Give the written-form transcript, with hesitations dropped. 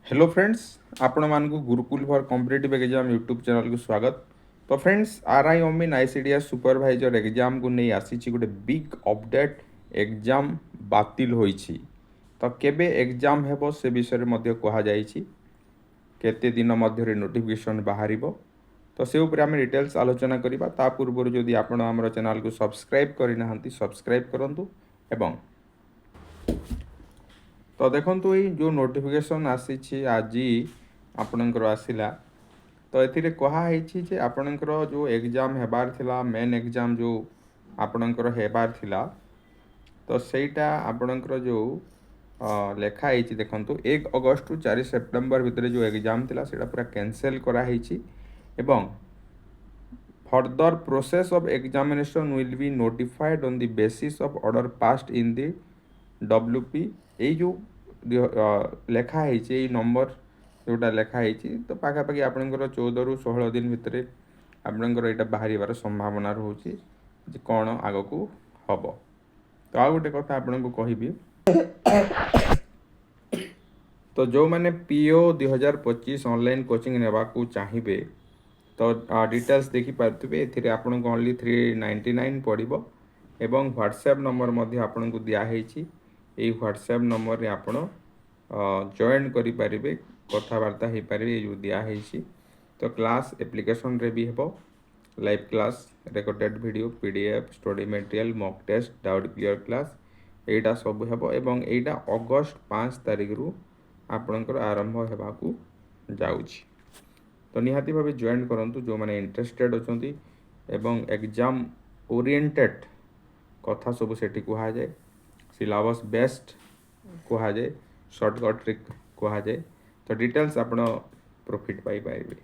Hello friends आपण मानकु Gurukul for competitive exam YouTube channel को स्वागत। तो फ्रेंड्स आरआई ओमिन आईसीडीएस सुपरवाइजर एग्जाम को नहीं आसी गोटे बिग अपडेट एग्जाम बातिल होईछि। तो केबे एग्जाम हेबो से विषय मध्ये कहा जाईछि केते दिन मध्ये नोटिफिकेशन बाहरिबो। तो से ऊपर आम डिटेल्स आलोचना करिबा। ता पूर्व जदि आपण हमर चैनल को सब्सक्राइब करि नाहंती सब्सक्राइब करंतु एवं तो देखो ये जो नोटिफिकेशन आसी आज आपणकर आसला तो ये कहुई जे आपणकर जो एग्जाम हेबार थिला मेन एग्जाम जो आपणकर हेबार थिला तो सेटा आपणकर जो लेखाई देखो 1 अगस्त रु 4 सेप्टेम्बर भितर जो एग्जाम थिला सेटा पूरा कैंसिल कराई एवं further process of examination will be notified on the basis of order past in the WP ये जो लेखाई ये नंबर जोटा लेखाई तो पाखापाखि आपंकर 14 रु 16 दिन भितर आपंकर यहाँ बाहर संभावना रोचे कौन आग को हम। तो आ गोटे कथा आपन को कहबी तो जो मैंने पीओ 2025 ऑनलाइन कोचिंग नेबा को चाहिए तो डिटेल्स देखिपारे ये आपन को ओनली 399 पड़ो एवं व्हाट्सएप नंबर मध्य आपन को दिखाई यही व्हाट्सएप नंबर रे आपण जॉइन करें कथबार्ता हो पारे जो दिखाई। तो क्लास एप्लिकेशन रे भी हेबो live class recorded video PDF study material mock test doubt clear class एटा सब हेबो एवं एटा अगस्त 5 तारिख रु आपणकर आरंभ हेबाकू जाउछि। तो निहाती भाव जॉइन करंतु जो माने इंटरेस्टेड अछंती एवं एग्जाम ओरिएंटेड कथा सब सेठी कहा जाए सिलेबस बेस्ट कहा जाए शॉर्टकट ट्रिक कहा जाए। तो डिटेल्स आपण प्रॉफिट पाई पाइबे।